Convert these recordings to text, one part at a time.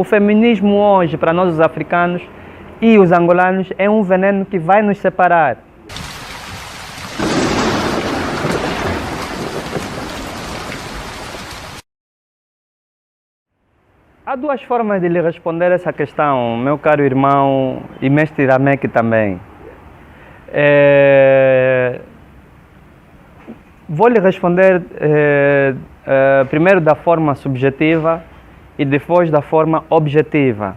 O feminismo hoje, para nós os africanos e os angolanos, é um veneno que vai nos separar. Há duas formas de lhe responder essa questão, meu caro irmão e mestre Ramek também. Vou lhe responder primeiro da forma subjetiva e depois da forma objetiva.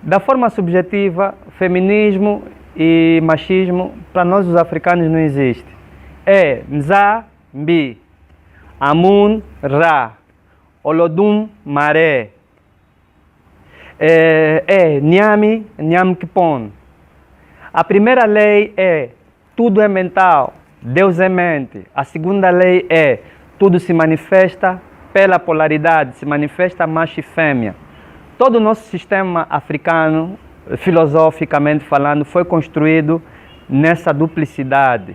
Da forma subjetiva, feminismo e machismo para nós os africanos não existe. É Nza, Mbi, Amun, Ra, Olodum, Maré. Nyami, Nyam Kipon. A primeira lei é tudo é mental, Deus é mente. A segunda lei é tudo se manifesta pela polaridade, se manifesta macho e fêmea. Todo o nosso sistema africano, filosoficamente falando, foi construído nessa duplicidade,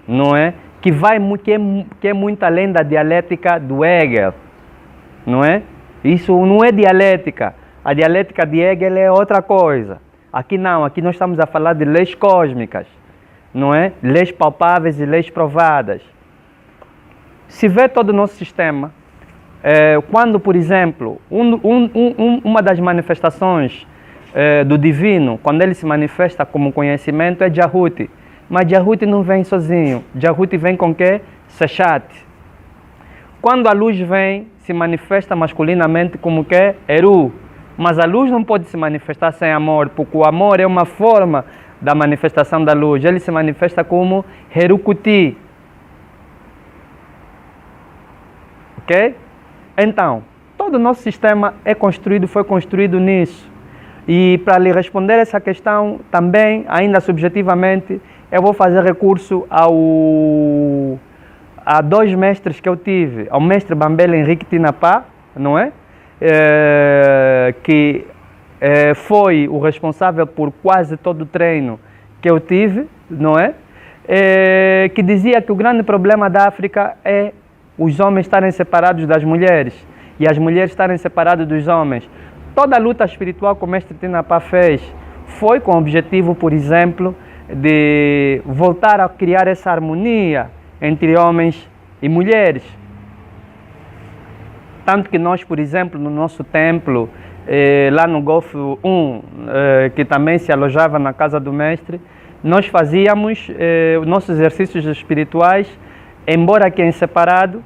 não é? Que é muito além da dialética do Hegel, não é? Isso não é dialética. A dialética de Hegel é outra coisa. Aqui não, aqui nós estamos a falar de leis cósmicas, não é? Leis palpáveis e leis provadas. Se vê todo o nosso sistema, quando, por exemplo, uma das manifestações do divino, quando ele se manifesta como conhecimento, é Jahuti. Mas Jahuti não vem sozinho. Jahuti vem com quê? Sechat. Quando a luz vem, se manifesta masculinamente como quê? Eru. Mas a luz não pode se manifestar sem amor, porque o amor é uma forma da manifestação da luz. Ele se manifesta como Herukuti. Ok? Então, todo o nosso sistema foi construído nisso. E para lhe responder essa questão, também, ainda subjetivamente, eu vou fazer recurso a dois mestres que eu tive. Ao mestre Bambela Henrique Tinapá, não é? Que foi o responsável por quase todo o treino que eu tive, não é? Que dizia que o grande problema da África é os homens estarem separados das mulheres e as mulheres estarem separadas dos homens. Toda a luta espiritual que o mestre Tinapá fez foi com o objetivo, por exemplo, de voltar a criar essa harmonia entre homens e mulheres. Tanto que nós, por exemplo, no nosso templo, lá no Golfo 1, que também se alojava na casa do mestre, nós fazíamos os nossos exercícios espirituais, embora aqui em separado.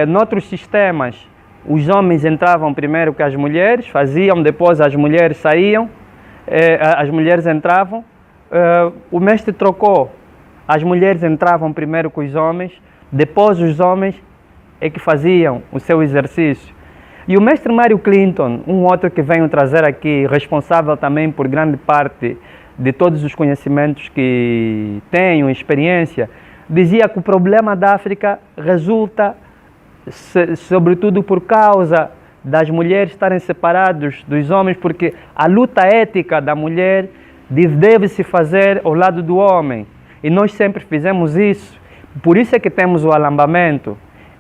Noutros sistemas, os homens entravam primeiro que as mulheres, faziam, depois as mulheres saíam, as mulheres entravam. O mestre trocou. As mulheres entravam primeiro com os homens, depois os homens é que faziam o seu exercício. E o mestre Mário Clinton, um outro que venho trazer aqui, responsável também por grande parte de todos os conhecimentos que tenho, experiência, dizia que o problema da África resulta, sobretudo, por causa das mulheres estarem separadas dos homens, porque a luta ética da mulher deve-se fazer ao lado do homem. E nós sempre fizemos isso. Por isso é que temos o alambamento,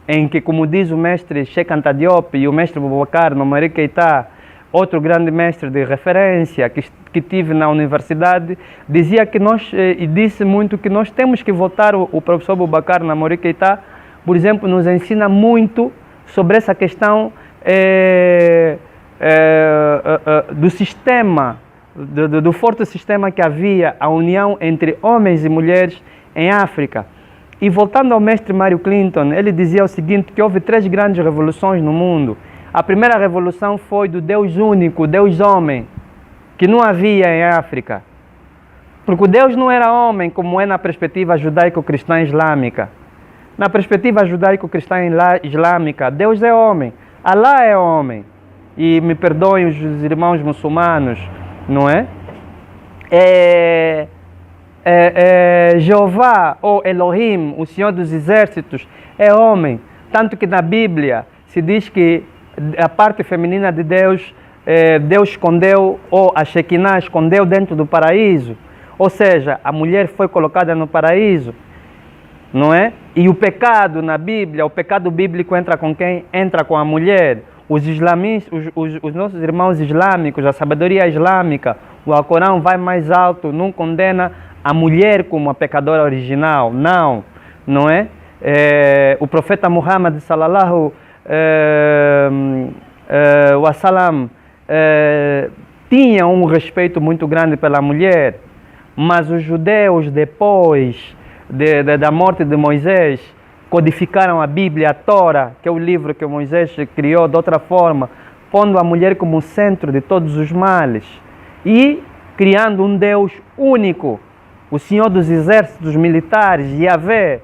em que, como diz o mestre Cheikh Anta Diop e o mestre Boubacar Mamari Keita, outro grande mestre de referência que tive na universidade, dizia que e disse muito que nós temos que voltar. O professor Boubacar Mamari Keita, por exemplo, nos ensina muito sobre essa questão do sistema, do forte sistema que havia, a união entre homens e mulheres em África. E voltando ao mestre Mário Clinton, ele dizia o seguinte, que houve 3 grandes revoluções no mundo. A primeira revolução foi do Deus único, Deus homem, que não havia em África. Porque o Deus não era homem, como é na perspectiva judaico-cristã islâmica. Na perspectiva judaico-cristã islâmica, Deus é homem, Alá é homem. E me perdoem os irmãos muçulmanos, não é? Jeová ou Elohim, o Senhor dos Exércitos, é homem. Tanto que na Bíblia se diz que a parte feminina de Deus, Deus escondeu, ou a Shekinah escondeu dentro do paraíso. Ou seja, a mulher foi colocada no paraíso, não é? E o pecado na Bíblia, o pecado bíblico entra com quem? Entra com a mulher. os os nossos irmãos islâmicos, a sabedoria islâmica, o Alcorão vai mais alto, não condena a mulher como a pecadora original, não é? O profeta Muhammad sallallahu wasallam tinha um respeito muito grande pela mulher, mas os judeus, depois da morte de Moisés, codificaram a Bíblia, a Torá, que é o livro que Moisés criou de outra forma, pondo a mulher como centro de todos os males e criando um Deus único, o Senhor dos exércitos militares, Yahvé.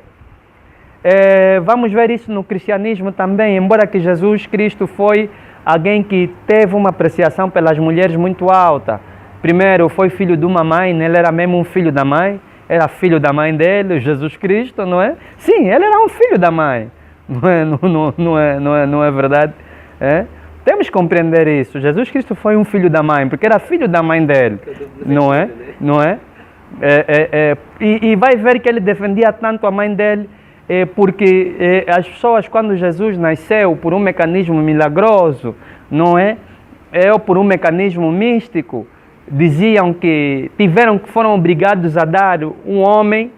Vamos ver isso no cristianismo também, embora que Jesus Cristo foi alguém que teve uma apreciação pelas mulheres muito alta. Primeiro, foi filho de uma mãe, ele era mesmo um filho da mãe, era filho da mãe dele, Jesus Cristo, não é? Sim, ele era um filho da mãe, não é verdade? Temos que compreender isso. Jesus Cristo foi um filho da mãe, porque era filho da mãe dele, não é? Não é? E vai ver que ele defendia tanto a mãe dele, porque as pessoas, quando Jesus nasceu por um mecanismo milagroso, não é? Ou por um mecanismo místico, diziam que foram obrigados a dar um homem,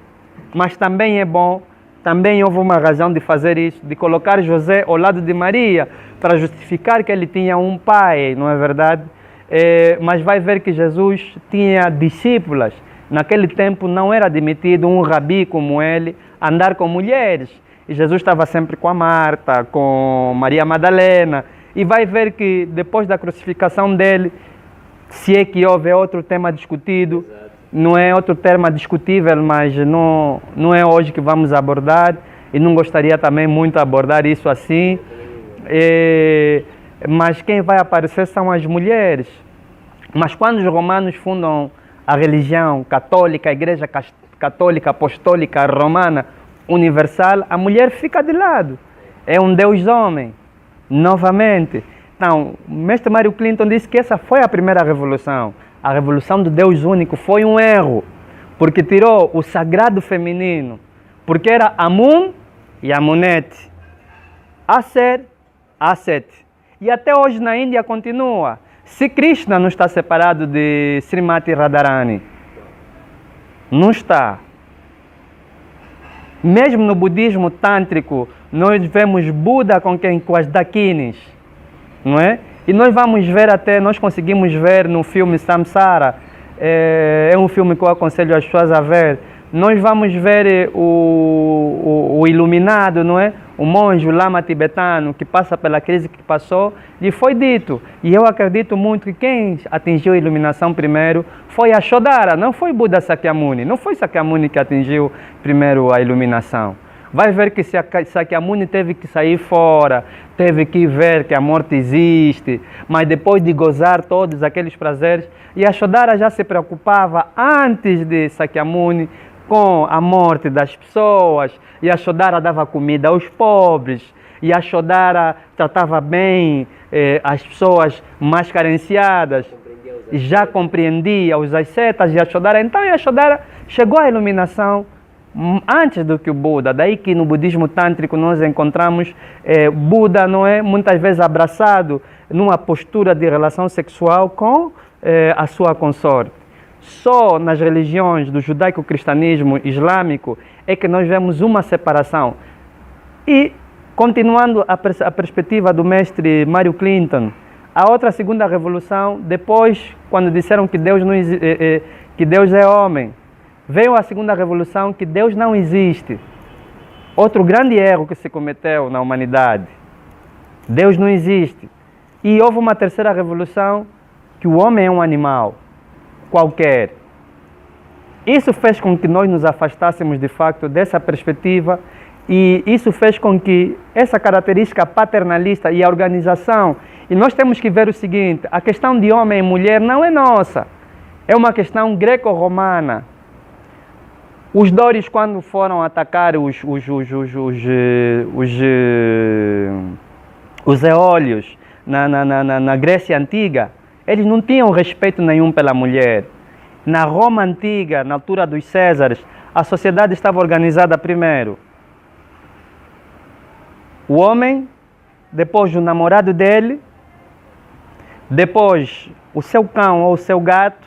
mas também é bom, também houve uma razão de fazer isso, de colocar José ao lado de Maria, para justificar que ele tinha um pai, não é verdade? Mas vai ver que Jesus tinha discípulas. Naquele tempo não era admitido um rabi como ele andar com mulheres. E Jesus estava sempre com a Marta, com Maria Madalena. E vai ver que depois da crucificação dele, se é que houve outro tema discutido, não é outro tema discutível, mas não é hoje que vamos abordar. E não gostaria também muito de abordar isso assim. Mas quem vai aparecer são as mulheres. Mas quando os romanos fundam a religião católica, a Igreja Católica Apostólica Romana Universal, a mulher fica de lado. É um Deus homem, novamente. Então, o mestre Mário Clinton disse que essa foi a primeira revolução. A revolução do Deus único foi um erro, porque tirou o sagrado feminino, porque era Amun e Amunete, Aser, Aset. E até hoje na Índia continua. Se Krishna não está separado de Srimati Radharani, não está. Mesmo no budismo tântrico, nós vemos Buda com as Dakinis, não é? E nós vamos ver nós conseguimos ver no filme Samsara, é um filme que eu aconselho as pessoas a ver. Nós vamos ver o iluminado, não é? O monge, o lama tibetano, que passa pela crise que passou, lhe foi dito. E eu acredito muito que quem atingiu a iluminação primeiro foi a Shodhara, não foi Buda Sakyamuni. Não foi Sakyamuni que atingiu primeiro a iluminação. Vai ver que Sakyamuni teve que sair fora, teve que ver que a morte existe, mas depois de gozar todos aqueles prazeres, e a Shodhara já se preocupava antes de Sakyamuni com a morte das pessoas, e a Shodhara dava comida aos pobres, e a Shodhara tratava bem as pessoas mais carenciadas, já compreendia os ascetas e a Shodhara. Então a Shodhara chegou à iluminação antes do que o Buda. Daí que no budismo tântrico nós encontramos Buda, não é, muitas vezes abraçado numa postura de relação sexual com a sua consorte. Só nas religiões do judaico-cristianismo islâmico é que nós vemos uma separação. E, continuando a perspectiva do mestre Mário Clinton, a outra segunda revolução, depois, quando disseram que Deus é homem, veio a segunda revolução, que Deus não existe. Outro grande erro que se cometeu na humanidade. Deus não existe. E houve uma terceira revolução, que o homem é um animal qualquer. Isso fez com que nós nos afastássemos de facto dessa perspectiva, e isso fez com que essa característica paternalista e a organização, e nós temos que ver o seguinte: a questão de homem e mulher não é nossa, é uma questão greco-romana. Os dórios, quando foram atacar os eólios na Grécia Antiga, eles não tinham respeito nenhum pela mulher. Na Roma Antiga, na altura dos Césares, a sociedade estava organizada primeiro. O homem depois o namorado dele, depois o seu cão ou o seu gato,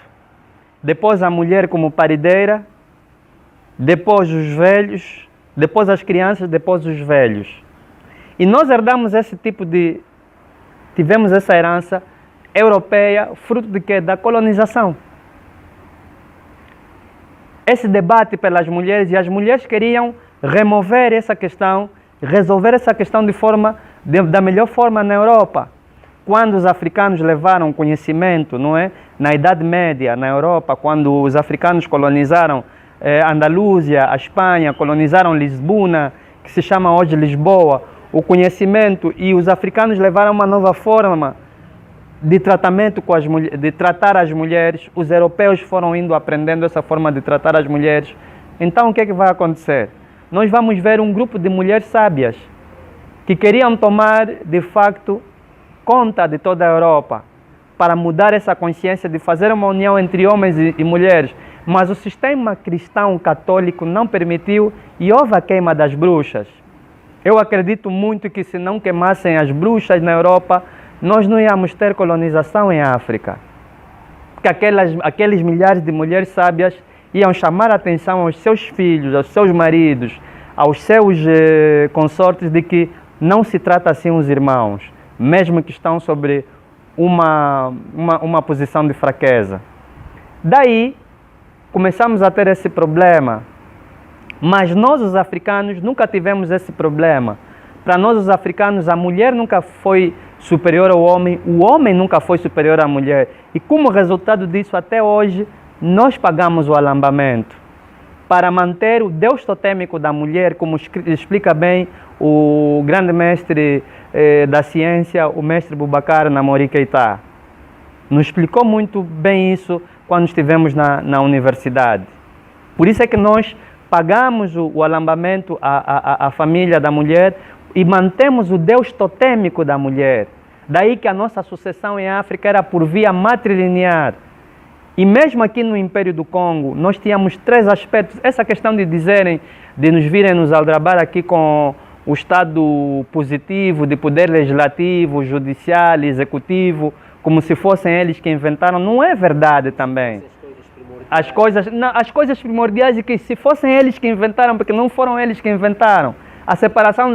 depois a mulher como parideira, depois os velhos, depois as crianças, depois os velhos. E nós herdamos esse tipo de... Tivemos essa herança europeia, fruto de quê? Da colonização. Esse debate pelas mulheres, e as mulheres queriam remover essa questão, resolver essa questão da melhor forma na Europa. Quando os africanos levaram conhecimento, não é? Na Idade Média, na Europa, quando os africanos colonizaram a Andaluzia, a Espanha, colonizaram Lisboa, que se chama hoje Lisboa, o conhecimento, e os africanos levaram uma nova forma de tratamento com de tratar as mulheres, os europeus foram indo aprendendo essa forma de tratar as mulheres. Então o que é que vai acontecer? Nós vamos ver um grupo de mulheres sábias que queriam tomar, de facto, conta de toda a Europa para mudar essa consciência de fazer uma união entre homens e mulheres. Mas o sistema cristão católico não permitiu e houve a queima das bruxas. Eu acredito muito que se não queimassem as bruxas na Europa, nós não íamos ter colonização em África. Porque aqueles milhares de mulheres sábias iam chamar a atenção aos seus filhos, aos seus maridos, aos seus consortes de que não se trata assim os irmãos, mesmo que estão sobre uma posição de fraqueza. Daí, começamos a ter esse problema. Mas nós, os africanos, nunca tivemos esse problema. Para nós, os africanos, a mulher nunca foi superior ao homem, o homem nunca foi superior à mulher. E como resultado disso, até hoje, nós pagamos o alambamento para manter o Deus totêmico da mulher, como explica bem o grande mestre da ciência, o mestre Boubacar Namori Keita. Nos explicou muito bem isso quando estivemos na universidade. Por isso é que nós pagamos o alambamento à família da mulher e mantemos o Deus totêmico da mulher. Daí que a nossa sucessão em África era por via matrilinear. E mesmo aqui no Império do Congo, nós tínhamos 3 aspectos. Essa questão de nos virem nos aldrabar aqui com o Estado positivo, de poder legislativo, judicial, executivo, como se fossem eles que inventaram, não é verdade também. As coisas primordiais e que se fossem eles que inventaram, porque não foram eles que inventaram. A separação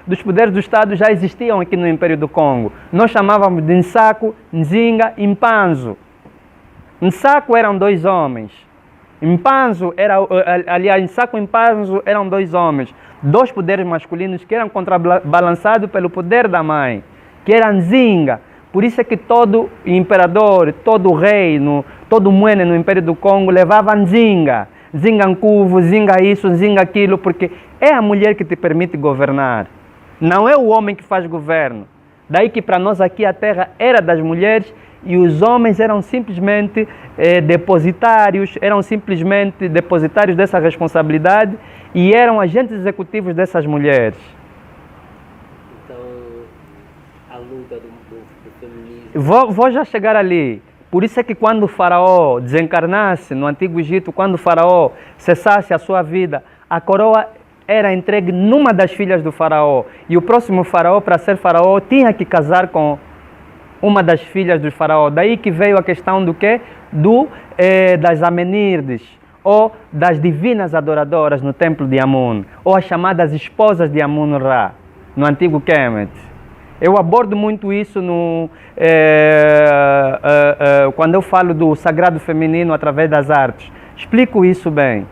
dos poderes do Estado já existiam aqui no Império do Congo. Nós chamávamos de Nsaku, Nzinga e Mpanzu. Nsaku eram 2 homens. Mpanzu Nsaku e Mpanzu eram 2 homens. 2 poderes masculinos que eram contrabalançados pelo poder da mãe, que era Nzinga. Por isso é que todo imperador, todo rei, todo muene no Império do Congo levava Nzinga. Nzinga Nkuvu, Nzinga isso, Nzinga aquilo, porque é a mulher que te permite governar. Não é o homem que faz governo. Daí que para nós aqui a terra era das mulheres e os homens eram simplesmente depositários dessa responsabilidade e eram agentes executivos dessas mulheres. Então, a luta do feminismo... Vou já chegar ali. Por isso é que quando o faraó desencarnasse no Antigo Egito, quando o faraó cessasse a sua vida, a coroa era entregue numa das filhas do faraó. E o próximo faraó, para ser faraó, tinha que casar com uma das filhas do faraó. Daí que veio a questão do quê? Das Amenirdes, ou das divinas adoradoras no templo de Amun, ou as chamadas esposas de Amun-Ra, no Antigo Kemet. Eu abordo muito isso quando eu falo do sagrado feminino através das artes. Explico isso bem,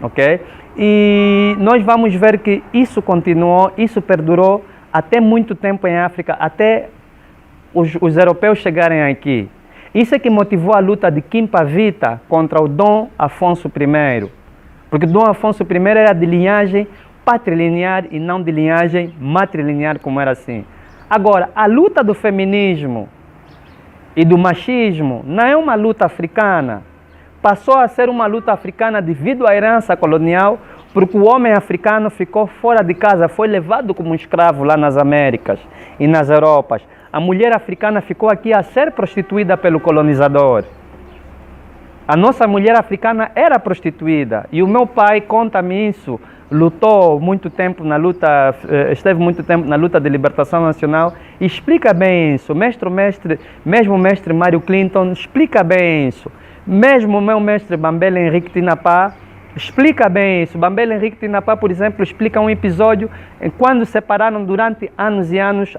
ok? E nós vamos ver que isso continuou, isso perdurou até muito tempo em África, até os europeus chegarem aqui. Isso é que motivou a luta de Kimpavita contra o Dom Afonso I. Porque Dom Afonso I era de linhagem patrilinear e não de linhagem matrilinear, como era assim. Agora, a luta do feminismo e do machismo não é uma luta africana. Passou a ser uma luta africana devido à herança colonial, porque o homem africano ficou fora de casa, foi levado como escravo lá nas Américas e nas Europas. A mulher africana ficou aqui a ser prostituída pelo colonizador. A nossa mulher africana era prostituída. E o meu pai conta-me isso. Lutou muito tempo na luta, esteve muito tempo na luta de libertação nacional e explica bem isso. Mesmo o mestre Mário Clinton explica bem isso. Mesmo o meu mestre Bambela Henrique Tinapá explica bem isso. Bambela Henrique Tinapá, por exemplo, explica um episódio em quando separaram durante anos e anos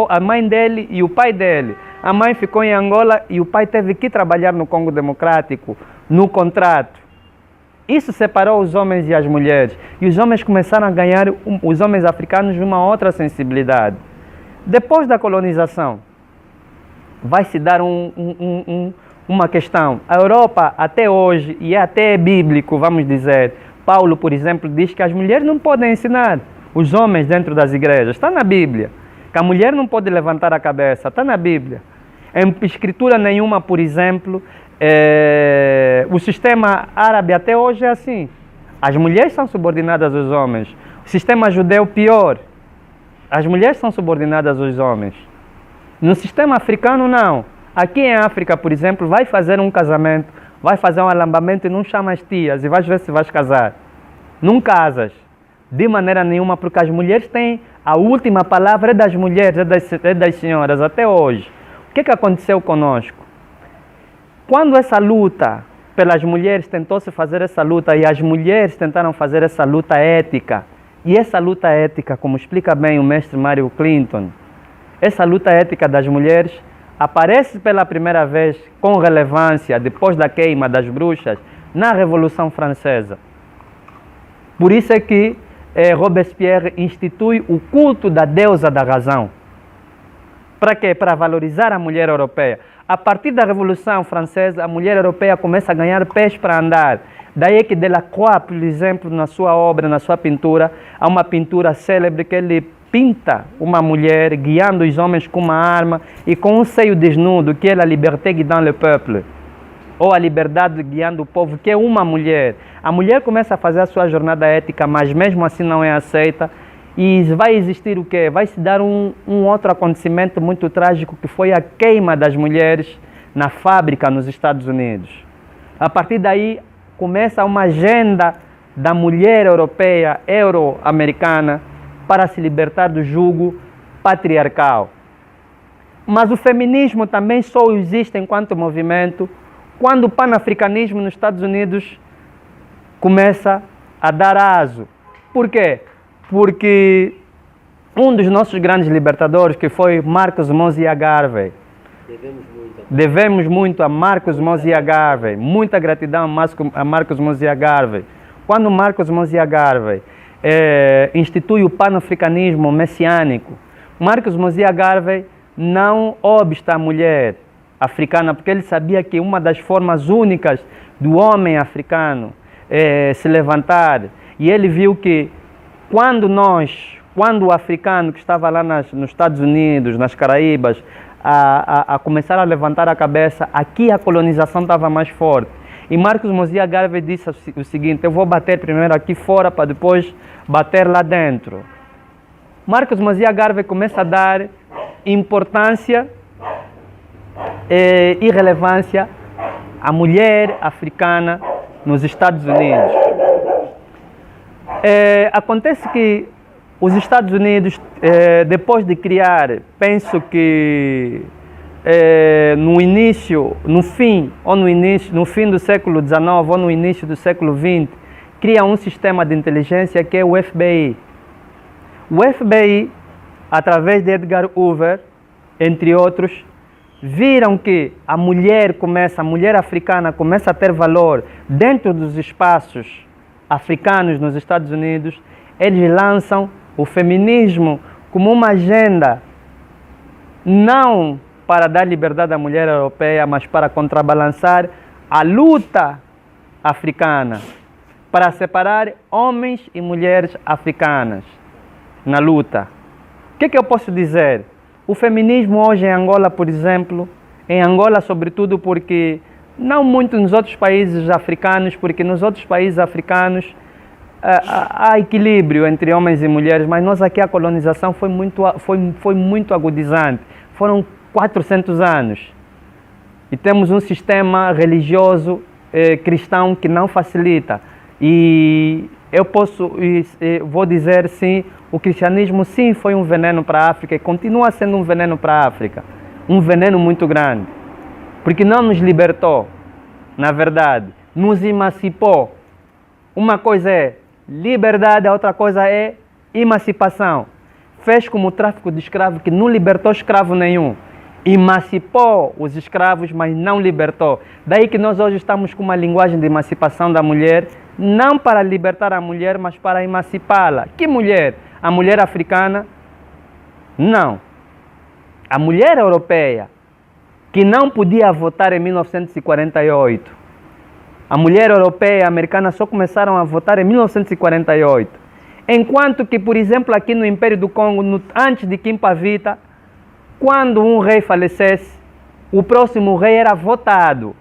a mãe dele e o pai dele. A mãe ficou em Angola e o pai teve que trabalhar no Congo Democrático, no contrato. Isso separou os homens e as mulheres. E os homens começaram a ganhar, os homens africanos, uma outra sensibilidade. Depois da colonização, vai se dar uma questão. A Europa, até hoje, e até bíblico, vamos dizer, Paulo, por exemplo, diz que as mulheres não podem ensinar os homens dentro das igrejas. Está na Bíblia. Que a mulher não pode levantar a cabeça. Está na Bíblia. Em escritura nenhuma, por exemplo, o sistema árabe até hoje é assim. As mulheres são subordinadas aos homens. O sistema judeu, pior. As mulheres são subordinadas aos homens. No sistema africano, não. Aqui em África, por exemplo, vai fazer um casamento, vai fazer um alambamento e não chama as tias e vais ver se vais casar. Não casas. De maneira nenhuma, porque as mulheres têm a última palavra, é das mulheres, é das senhoras, até hoje. O que aconteceu conosco? Quando essa luta pelas mulheres tentou-se fazer essa luta e as mulheres tentaram fazer essa luta ética, e essa luta ética, como explica bem o mestre Mário Clinton, essa luta ética das mulheres aparece pela primeira vez com relevância depois da queima das bruxas na Revolução Francesa. Por isso é que Robespierre institui o culto da deusa da razão. Para quê? Para valorizar a mulher europeia. A partir da Revolução Francesa, a mulher europeia começa a ganhar pés para andar. Daí que Delacroix, por exemplo, na sua obra, na sua pintura, há uma pintura célebre que ele pinta uma mulher guiando os homens com uma arma e com um seio desnudo, que é a liberté guidant le peuple, ou a liberdade guiando o povo, que é uma mulher. A mulher começa a fazer a sua jornada ética, mas mesmo assim não é aceita. E vai existir o quê? Vai se dar um outro acontecimento muito trágico, que foi a queima das mulheres na fábrica nos Estados Unidos. A partir daí, começa uma agenda da mulher europeia, euro-americana, para se libertar do jugo patriarcal. Mas o feminismo também só existe enquanto movimento quando o panafricanismo nos Estados Unidos começa a dar aso. Por quê? Porque um dos nossos grandes libertadores, que foi Marcos Mosiah Garvey, devemos muito a Marcos Mosiah Garvey, muita gratidão a Marcos Mosiah Garvey. Quando Marcos Mosiah Garvey institui o panafricanismo messiânico, Marcos Mosiah Garvey não obsta a mulher africana, porque ele sabia que uma das formas únicas do homem africano se levantar, e ele viu que quando o africano que estava lá nos Estados Unidos, nas Caraíbas, a começar a levantar a cabeça, aqui a colonização estava mais forte. E Marcos Mosiah Garvey disse o seguinte: eu vou bater primeiro aqui fora para depois bater lá dentro. Marcos Mosiah Garvey começa a dar importância e relevância à mulher africana nos Estados Unidos. Acontece que os Estados Unidos, depois de criar, penso que no fim do século XIX ou no início do século XX, cria um sistema de inteligência que é o FBI. O FBI, através de Edgar Hoover, entre outros, viram que a mulher africana começa a ter valor dentro dos espaços africanos nos Estados Unidos. Eles lançam o feminismo como uma agenda não para dar liberdade à mulher europeia, mas para contrabalançar a luta africana, para separar homens e mulheres africanas na luta. O que eu posso dizer? O feminismo hoje em Angola, por exemplo, em Angola sobretudo, porque não muito nos outros países africanos, porque nos outros países africanos há equilíbrio entre homens e mulheres, mas nós aqui a colonização foi muito agudizante. Foram 400 anos. E temos um sistema religioso cristão que não facilita. E eu vou dizer sim, o cristianismo sim foi um veneno para a África e continua sendo um veneno para a África. Um veneno muito grande. Porque não nos libertou, na verdade, nos emancipou. Uma coisa é liberdade, a outra coisa é emancipação. Fez como o tráfico de escravos, que não libertou escravo nenhum. Emancipou os escravos, mas não libertou. Daí que nós hoje estamos com uma linguagem de emancipação da mulher, não para libertar a mulher, mas para emancipá-la. Que mulher? A mulher africana? Não. A mulher europeia, que não podia votar em 1948. A mulher europeia e americana só começaram a votar em 1948. Enquanto que, por exemplo, aqui no Império do Congo, antes de Kimpavita, quando um rei falecesse, o próximo rei era votado.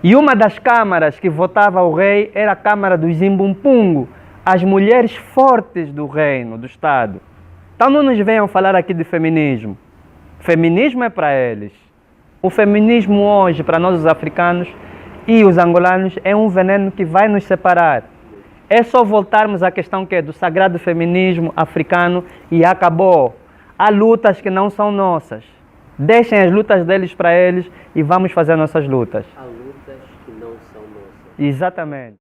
E uma das câmaras que votava o rei era a Câmara dos Zimbumpungo, as mulheres fortes do reino, do Estado. Então não nos venham falar aqui de feminismo. Feminismo é para eles. O feminismo hoje, para nós os africanos e os angolanos, é um veneno que vai nos separar. É só voltarmos à questão que é do sagrado feminismo africano e acabou. Há lutas que não são nossas. Deixem as lutas deles para eles e vamos fazer nossas lutas. Há lutas que não são nossas. Exatamente.